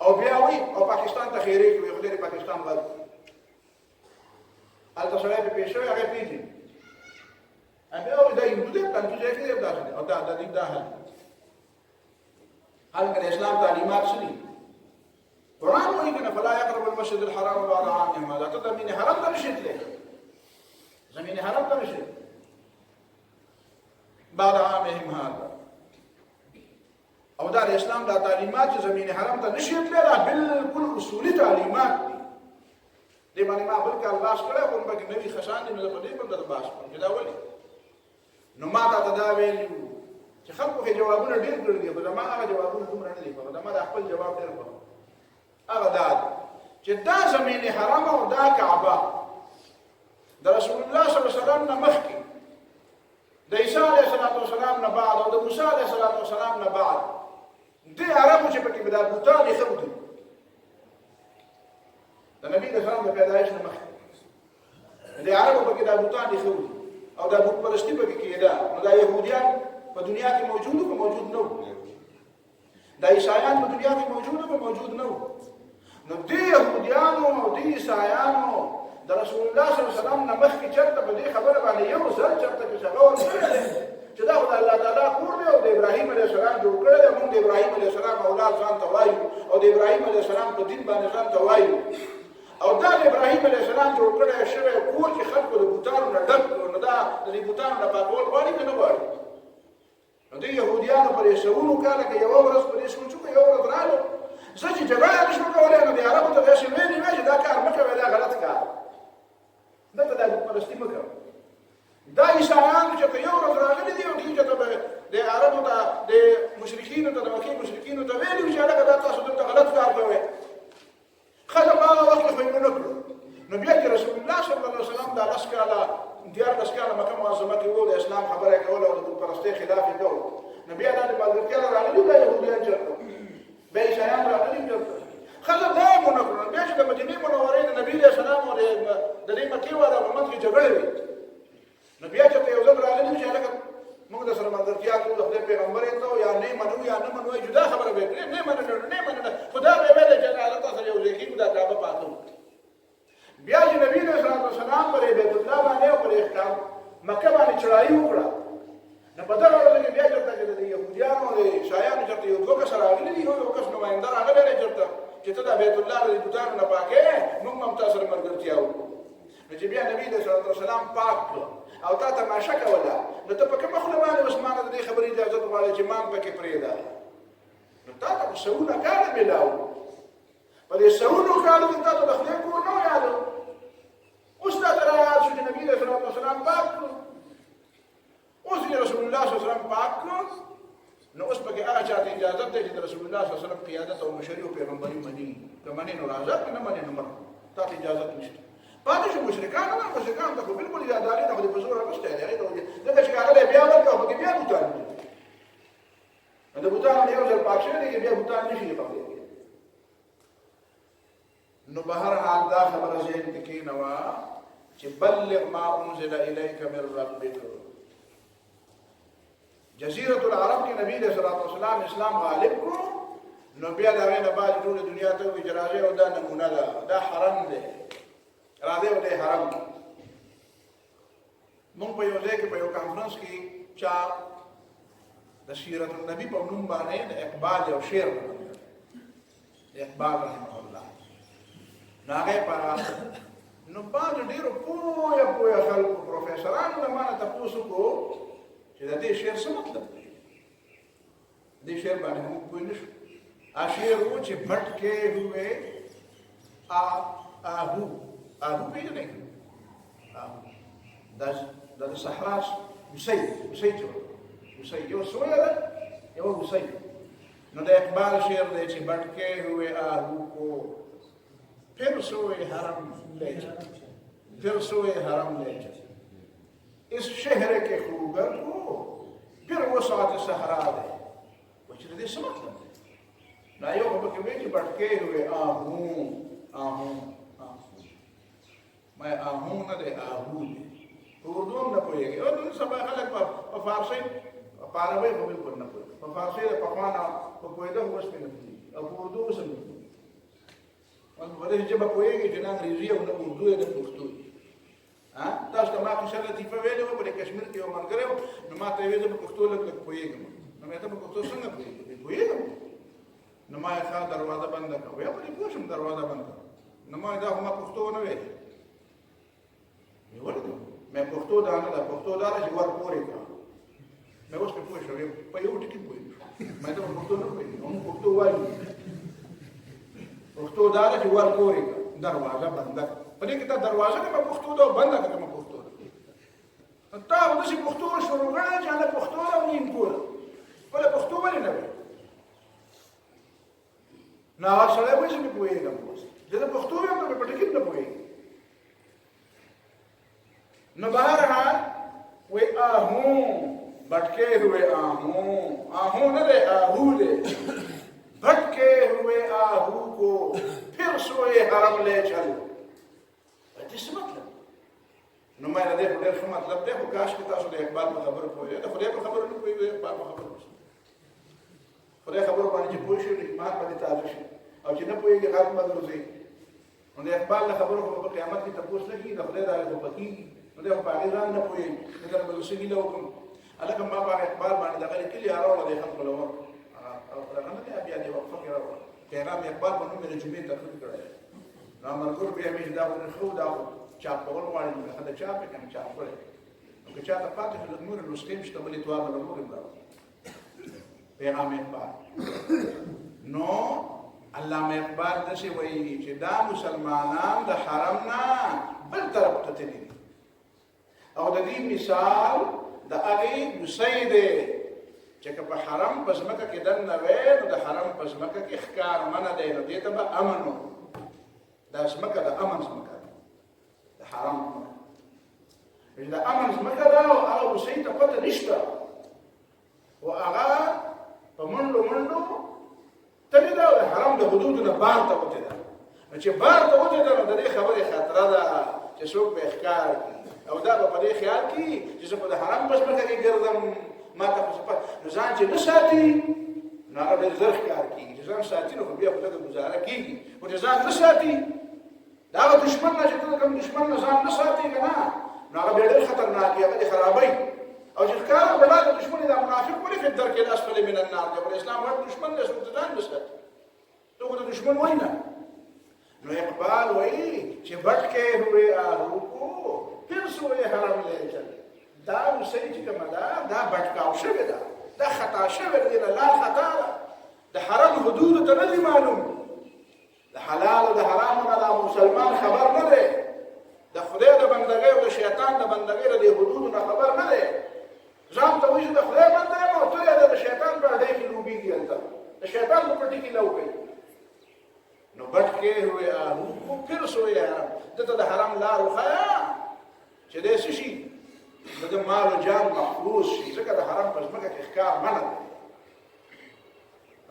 او بیا وایي او پاکستان ته خیرې کوي خدای دې پاکستان بد هلته سړی پې پېښ شوی هغه یې پېژني بیا وایي دا هندو دی کنجوس ځای کې دی داسې دی او دا حل هلکه د اسلام تعلیمات څه دي قرآن وایي که نه فلا یقرب المسجد الحرام بعد عامهم هذا ته زمین حرم ته نشي تللی زمین حرم ته نشي بعد عامهم هذا او دا د اسلام دا تعلیمات چې زمین حرم ته نشي تللی دا بالکل اصولي تعلیمات دي دې باندې ما بل کال باس کړی خو پکې نوي خسان دي نو په دې باندې باس کوم چې دا ولې نو ما ته دا ویلي چې خلکو کې جوابونه ډېر کړي دي خو زما هغه جوابونه دومره نه دي په زما د خپل جواب ډېر په هغه دا چې دا زمین حرام او دا کعبه د رسول الله صلی الله علیه وسلم نه مخکې د عیسی علیه السلام نه بعد او د موسی علیه السلام نه بعد دې عربو چې پکې دا بوتان یې خبرې دي د نبی د سلام د پیدایش نه مخکې د عربو پکې دا بوتان یې خبرې او دا بت پرستی پکې کېده نو دا يهوديان په دنیا کې موجود او موجود نه وو دا عیسایان په دنیا کې موجود او موجود نه وو نو دې يهوديانو او دې عیسایانو د رسول الله صلی الله علیه وسلم نه مخکې چرته په دې خبره باندې یو ځل چرته کې څنګه چې دا خدای الله تعالی کور دی او د ابراهیم علیه السلام جوړ کړی دی موږ د ابراهیم علیه السلام اولاد ځان ته وایو او د ابراهیم علیه السلام په دین باندې ځان ته وایو او دا د ابراهیم علیه السلام جوړ کړی شوی کور چې خلکو د بوتانو نه ډک کړو نو دا د دې بوتانو نه پاکول غواړي که نه غواړي نو دې یهودیانو پر یې سلونو کاله کې یوه ورځ پر یې سوچ وکړو یوه ورځ راغلو زه چې جګړه یې نشم کولی نو د عربو ته داسې ویلي وی چې دا کار مه کوئ دا غلط کار دلته دا بتپرستي مه کوه دا عیسایان چې په یو ورځ راغلي دي او دوی چې د عربو ته د مشرکینو ته د مکې مشرکینو ته ویلي وو چې هلکه دا تاسو دلته غلط کار کوئ ښځه په هغه وخت کې خو یې ونه کړو نو بیا چې رسول الله صلی الله علیه وسلم دا 10 کاله 14 کاله مکه معظمه کې وو د اسلام خبره یې کوله او د بتپرستۍ خلاف یې کول نو بیا دا د ملګرتیا راغلي دا یهودیان چېرته بیا عیسایان راغلي چېرته ښځه دا یې ونه کړو بیا چې د مدینې منورې د نبي علیه السلام او د دې مکې والا په منځ کې جګړې وې نو بیا چېرته یو ځل راغلي چې هلکه موږ د سره ملګرتیا کوو د خدای پیغمبر یې ته یا نه منو یا نه منو جدا خبره به کړې نه مننه خو دا به یې ویلی چې الله تاسو یو ځای کېږو دا کعبه پاکوو بیا چې نبي علیه السلام پر بیت الله باندې او پر احکام مکه باندې چړایي وکړه نو په دغه ورځ کې بیا چېرته چې د یهودیانو او د عیسایانو چېرته یو دوه کسه راغلي دي یو کس نماینده راغلی دی چېرته چې ته دا بیت الله د بوتانو نه پاکې موږ هم تا سره ملګرتیا وکړو نو چې بیا نبي علیه السلام پاک کړه او تا تماشه کوله نو ته په کومه خوله باندې اوس ما نه د دې خبرې اجازت غواړې چې ما هم پکې پرېږده نو تا ته په سلونه کاله میلاو په دې سلونو کالو کې تا ته د خدای کور نه یادو اوس تا ته رایاد شو چې نبي علیه السلام پاک کړو اوس چې رسول الله صلی الله علیه وسلم پاک کړو نو اوس پکې هغه چاته اجازت دی چې د رسول الله صلی الله علیه وسلم قیادت او مشري او پیغمبري مني که منې نو راځه که نه منې نو مه تا ته اجازت نشته پاتې شو مشرکان نه مشرکان ته خو بالکل یاداري نه خو دې په زور راغستی دی هغې ته ځکه چې هغه بیا ورکړه او پکې بیا بوتان دي بوتان یو ځل پاک شوی دی بیا بوتان نشي قبلېدلی. نو بهر حال دا خبره ذهن کې کېنوه چې بلغ ما انزل الیک من ربک. جزیرة العرب کې نبی علیہ الصلوۃ والسلام اسلام غالب کړو، نو بیا د هغې نه بعد ټولې دنیا ته وایي چې راځئ او دا نمونه ده، دا حرم دی، راځئ او دی حرم دی. مونږ په یو ځای کې په یو کانفرنس کې چا د سیرت النبي په نوم باندې د اقبال یو شعر ولیکلی، د اقبال رحمه الله. نو هغې په نو بعض ډېرو پویه خلکو پروفیسرانو نه مانه تپوس وکړو چې د دې شعر څه مطلب دی. دې شعر باندې موږ پوه نه شو. شعر و چې بھٹکے ہوئے آہو، آہو پېژنئ؟ آهو دا د صحرا هوسۍ چې هوسۍ یو سویه ده یوه هوسۍ. نو د اقبال شعر دی چې بھٹکے ہوئے آہو کو پھر سوئے حرم لے چل، پھر سوئے حرم لے چل، اس شہر کے خوگر کو پھر وسعت صحرا دے. وایي چې د دې څه مطلب دی؟ دا یو خو پکې وایي چې بھٹکے ہوئے آهو آهو آهو، ما آهو نه دی آهو دی. په اردو هم نه پوهېږي. او نن سبا خلک په فارسۍ په عربۍ خو بلکل نه پوهېږي. په فارسۍ د پخوا نه په پوهېده خو اوس پرې نه پوهېږي، او په اردو اوس هم نه پوهېږي. په دې ژبه پوهېږي چې نه انګریزي او نه اردو یې نه پښتو دی. تاسو ته ما کیسه لطیفه ویلې وه، په کشمیر کې یو ملګری و، نو ما ته یې ویل زه په پښتو لږ لږ پوهېږم. نو مې ته په پښتو څنګه پوهېږې؟ پوهېږم. نو ما یې ښه دروازه بنده کړه. ویل پرې پوه شم دروازه بنده کړه. نو ما دا خو ما پښتو ونه ویلې. مې ولې مې پښتو دا نه ده، پښتو دا ده چې ور پورې کړه. مې اوس پرې پوه شوم، په یو ټکي پوه شوم. مې ته په پښتو نه پوهېږم، موږ پښتو وایو. پښتو دا ده چې ور پورې کړه، دروازه بنده کړه. په دې کې دا دروازه کومه پښتو ده او بنده کومه پښتو ده. تا همداسې پښتو شروع کړه چې هله پښتو ده او نیم پوه ده. بله پښتو ولې نه وایي؟ نو هغه سړی وایي چې مې پوهېږم اوس. چې زه پښتو وایم نو مې په ټکي نه پوهېږم. نو بہرحال وہی آہوں بھٹکے ہوئے آہوں، آہوں نہ دے آہو دے، بھٹکے ہوئے آہو کو پھر سوئے حرم لے چل. دې څه مطلب؟ نو ما یې د دې خو ډېر ښه مطلب دی، خو کاش کې تاسو د اقبال په خبرو پوهېږئ. د خدای په خبرو نه پوهېږئ، اقبال په خبرو پوهېږئ. خدای خبرو باندې چې پوه شئ نو ایمان باندې تازه شي، او چې نه پوهېږئ غلط به ګرځئ. نو د اقبال له خبرو خو په قیامت کې تپوس نه کېږي، د خدای د هغې خو به کېږي. نو دی خو په هغې ځان نه پوهېږي. دلته به زه څه هیله وکړم؟ هلکه ما په هغه اقبال باندې دغه لیکلي راوړه دی خلکو له ور او دغه نه دی بیا دې وقفه کې راوړه پیغام اقبال په نوم مې د جمعې تقریر کړی دی. نو ملګرو بیا مې دا ښه دا خو چاپ کول غواړي، نو ښه د چاپ یې که نه چاپ کړی. نو که چاته پاتې شو د نورې نسخې هم شته، بلې تواب له نورې هم راوړه پیغام اقبال. نو علامه اقبال داسې وایي چې دا مسلمانان د حرم نه بل طرف ته تللي دي، او د دې مثال د هغې هوسۍ دی چې که په حرم په ځمکه کې دننه وی نو د حرم په ځمکه کې ښکار منع دی، نو دې ته به امن و. دا ځمکه د امن ځمکه ده، د حرم د امن ځمکه ده، او هغه هوسۍ ته پته نشته، او هغه په منډو منډو تللې ده، او د حرم د حدودو نه بار ته وتې ده. نو چې بار ته وتې ده نو د دې خبرې خطره ده چې څوک به یې ښکار کړي، او دا به په دې خیال کړي چې زه په د حرم په ځمکه کې ګرځم، ما ته خو نو ځان چې نه ساتي نو هغه ډېر زر ښکار کېږي. چې ځان ساتي نو خو بیا خو لږه ګزاره کېږي، خو چې ځان نه ساتي د هغه دښمن نه چې ته کوم دښمن نه ځان نه ساتي که نه، نو هغه بیا ډېر خطرناک وي، هغه دې خرابوي. او چې ښکار به دا د دښمن دا منافق ولې فی الدرک الاسفل من النار دی، خو د اسلام غټ دښمن دی، څوک د ځان نه ساتي، تو خو د دښمن وایي نه. نو اقبال وایي چې بھٹکے ہوئے آہو کو پھر سوئے حرم لے چل. دا هوسۍ چې کومه ده دا بټکاو شوې ده، دا خطا شوې ده، نه لار خطا ده، د حرم حدودو ته نه دي معلوم، د حلال او د حرامو نه دا مسلمان خبر نه دی، د خدای د بندګۍ او د شیطان د بندګۍ د دې حدودو نه خبر نه دی. ځان ته وایي چې د خدای بنده یم، او ته یې د شیطان په اډۍ کې لوبېږي، هلته د شیطان په پټي کې لو کوي. نو بټکے ہوئے آہو کو پھر سوئے حرم، دته د حرم لار وښیه چې دی څه شي د ده مال و جان محفوظ شي، ځکه د حرم په ځمکه کې ښکار منع دی.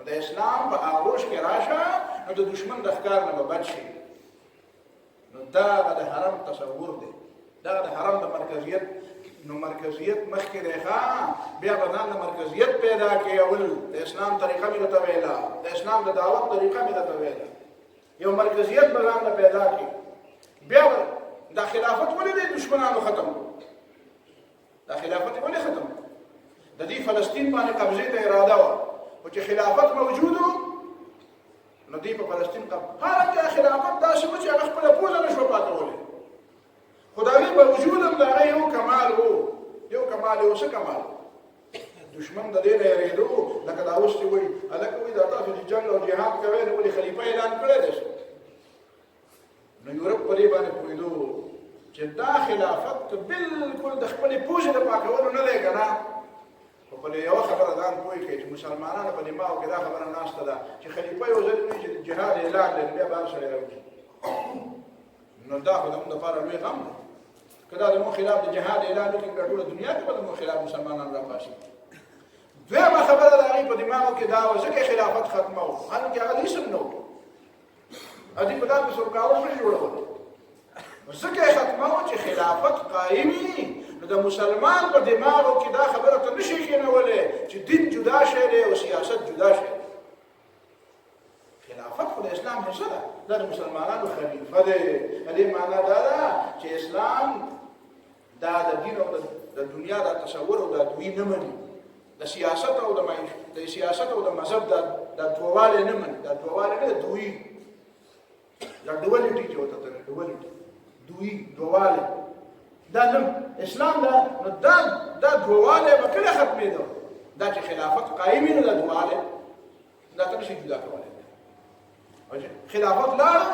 د اسلام په آغوش کې راشه نو د دشمن د ښکار نه به بچ شي. نو دا د حرم تصور دی، دا د حرم د مرکزیت. نو مرکزیت مخکې دی ښه، بیا به ځان د مرکزیت پیدا کړي. اول د اسلام طریقه مې درته ویله، د اسلام د دعوت طریقه مې درته ویله، یو مرکزیت به ځان پیدا کړي. بیا دا خلافت ولې د دشمنانو ختم؟ دا خلافت ولې ختم؟ د دې فلسطین باندې قبضې ته اراده وه، خو چې خلافت موجود و نو دوی په فلسطین حالانکه خلافت داسې و چې هغه خپله پوزه نه شوه پاکولی، خو د هغې باوجود هم د هغه یو کمال و، یو کمال یې و. څه کمال؟ دشمن د دې نه یېرېدو، لکه دا اوس چې وایي هلکه وایي دا تاسو چې جنګ او جهاد کوئ نو ولې خلیفه اعلان کړی دی. نو یورپ په دې باندې پوهېدو چې دا خلافت بالکل د خپلې پوزې د پاکولو نه دی که نه، خو په یوه خبره ځان پوه کړئ چې مسلمانانو په دماغو کې دا خبره ناسته ده چې خلیفه یو ځل وایي چې جهاد اعلان دی بیا به هر سړی راوځي. نو دا خو زموږ دپاره لوی غم دی. که دا زموږ خلاف د جهاد اعلان وکړي په ټوله دنیا کې به زموږ خلاف مسلمانان راپاشي. دویمه خبره د هغوی په دماغو کې دا وه ځکه خلافت ختمه وه، حالانکې هغه اسم نه و، هغوی په داسې سرکاوټ نه جوړولی، ځکه یې ختمه وه چې خلافت قایم وي. نو د مسلمان په دماغو کې دا خبره ته نشي کېنولی چې دین جدا شی دی او سیاست جدا شی دی. خلافت خو د اسلام حصه ده، دا د مسلمانانو خلیفه دی. د دې معنا دا ده چې اسلام دا د دین او د دنیا دا تصور او دا دوی نه مني، د سیاست او د مذهب دا دووالی نه مني، دا دووالی نه ده، دوی دا ډولیټي چې ورته ته ډولیټي دووالی دا نه اسلام ده. نو دا دووالی به کله ختمېده؟ دا چې خلافت قایم وي نو دا دووالی دا ته نشي جدا کولی. خلافت لاړه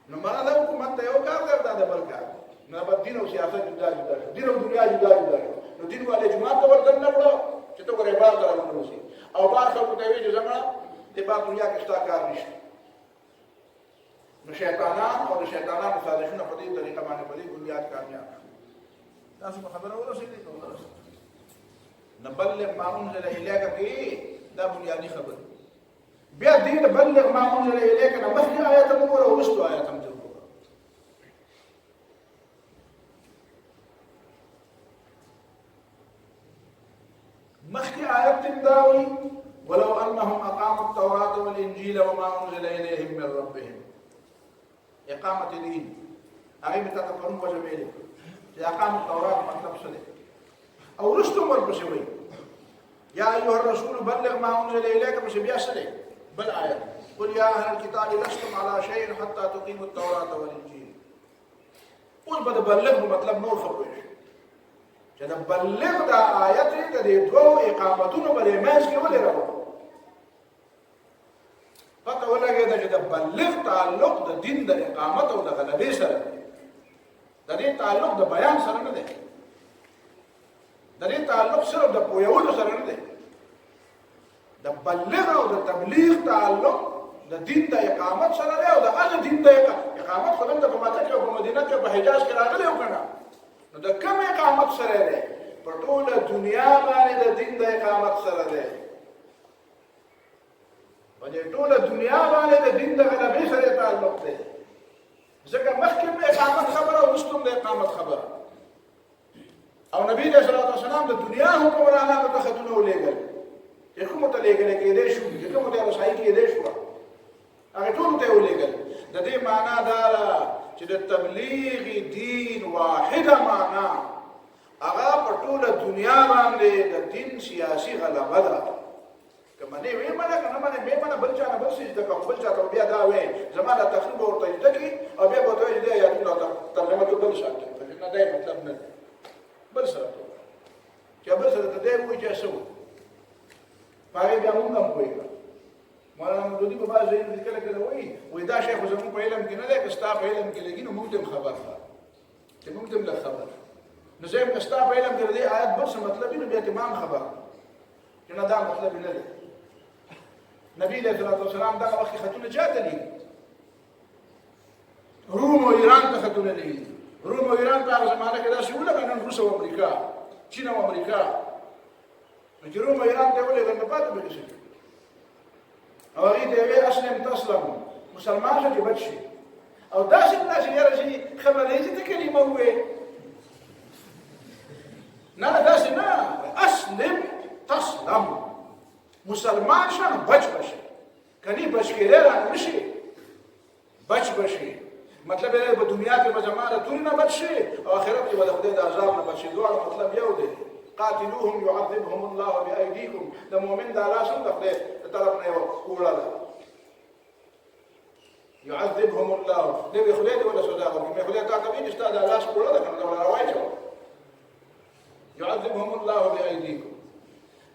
نو معنا دا حکومت ته یو کار دی، دا د بل کار. نو به دین او سیاست جدا جدا شو، دین او دنیا جدا جدا شو. نو دین والے جماعت ته ورته نه وړو چې ته ګورې بار ته راونوسي، او بار خلکو ته وایي چې زما د بار دنیا کې ستا کار نشته. نو شیطانان او د شیطانانو سازشونه په دې طریقه باندې په دې بنیاد کامیاب شو. تاسو په خبره ورسېدئ که ونه رسېدئ؟ نه بلغ ما انزل الیک کې دا بنیادي خبره. بیا دې د بلغ ما انزل الیک نه مخکې آیت هم وګوره او وروستو آیت هم وګوره. مخکې آیت هم دا وایي ولو انهم اقاموا التوراة والانجیل وما انزل الیهم من ربهم. اقامت دین هغې مې تا ته پرون وجه ویلې چې اقام التورات مطلب څه دی، او وروسته ورپسې وایي یا ایها الرسول بلغ ما انزل الیک، پسې بیا څه دی بل آیت قل یا اهل الکتاب لستم علی شیء حتی تقیموا التوراة والانجیل. اوس به د بلغ مطلب نور خبرې شي چې د بلغ دا آیت د دې دوو اقامتونو په منځ کې ولې راوړو. پته ولګېده چې د بلغ تعلق د دین د اقامت او د غلبې سره دی، د دې تعلق د بیان سره نه دی، د دې تعلق صرف د پوهولو سره نه دی. د بلغ او د تبلیغ تعلق د دین د اقامت سره دی، او د هغه دین د اقامت خو دلته په مکه کې او په مدینه کې او په حجاز کې راغلی و که نه، نو د کوم اقامت سره دی؟ په ټوله دنیا باندې د دین د اقامت سره دی، په دې ټوله دنیا باندې د دین د غلبې سره تعلق دی. ځکه مخکې د اقامت خبره او وروسته د اقامت خبره. او نبی علیه الصلاة والسلام د دنیا حکمرانانو ته خطونه ولېږل چې کومو ته لېږلی کېدی شو، چې کومو ته رسایي کېدی شوه، هغې ټولو ته یې ولېږل. د دې معنا دا ده چې د تبلیغ دین واحده معنا هغه په ټوله دنیا باندې د دین سیاسي غلبه ده. که منې ویې منه که نه منې بې منه بل چا نه بل څه زده کړه، بل چا ته بیا دا وایې زما دا تخریب به ورته زده کړي او بیا به ورته وایي چې دی ایتونه ترجمه ته بل شان کړي، نه دی مطلب نه دی بل سره ته چې بل سره ته دی وایي چې څه وایي په هغې بیا مونږ هم پوهېږو. مولانا مودودي په بعض ځایونو کې کله کله وایي دا شی خو زموږ په علم کې نه دی، که ستا په علم کې لګي نو موږ ته هم خبر ده چې موږ ته هم لږ خبر نو زه یم که ستا په علم کې د دې آیت بل څه مطلب وي نو بیا ته ما هم خبر چې نه دا مطلب نه دی. نبی علیه الصلاة والسلام دغه وخت کې خطونه چا ته لیږي؟ روم او ایران ته خطونه لیږي. روم او ایران په هغه زمانه کې داسې ولګه نن روس او امریکا، چین او امریکا، نو چې روم او ایران ته یې ولېږل نو پاتې به څه او هغه ته وی اسلم تسلم مسلمان شې بچ شي او داسې نه چې یاره چې خبره دې ته کلمه وې نه داسې نه اسلم تسلم مسلمان شې بچ بشي کني بچ کېدل را نشي بچ بشي مطلب یې په دنیا کې به زمانه تور نه بچ شي او آخرت کې به د خدای د عذاب نه بچ شي دواړه مطلب یو دی قاتلوهم يعذبهم الله بأيديكم د مؤمن د الله سره د خدای طرف نه کوړه ده يعذبهم الله دې خدای دې ولا سودا ورکړي خدای تا کوي چې ستاسو د الله سره کوړه ده کنه ولا راوایځو يعذبهم الله بأيديكم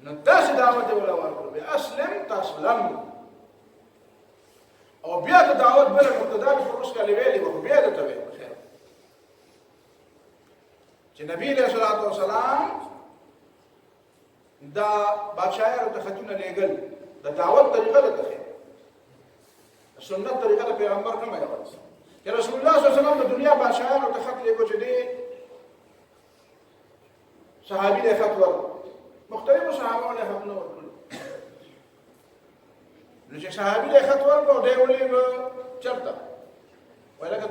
نو تاسو دعوت ولا ورکړي اسلم تسلم او بیا د دعوت بل مقتدا په روس کې ویلي وو بیا ته ویل خیر چې نبی له صلوات و سلام دا بادشاہانو ته خطونه لېږل د دعوت طریقه ده خیر سنت طریقه د پیغمبر کومه ده چې رسول الله صلی الله علیه وسلم د دنیا بادشاہانو ته خط لېږو چې دی صحابي له خط ورکړ مختلفو صحابانو له خط نه ورکړ نو چې صحابي له خط ورکړ دی ولې چرته ولکه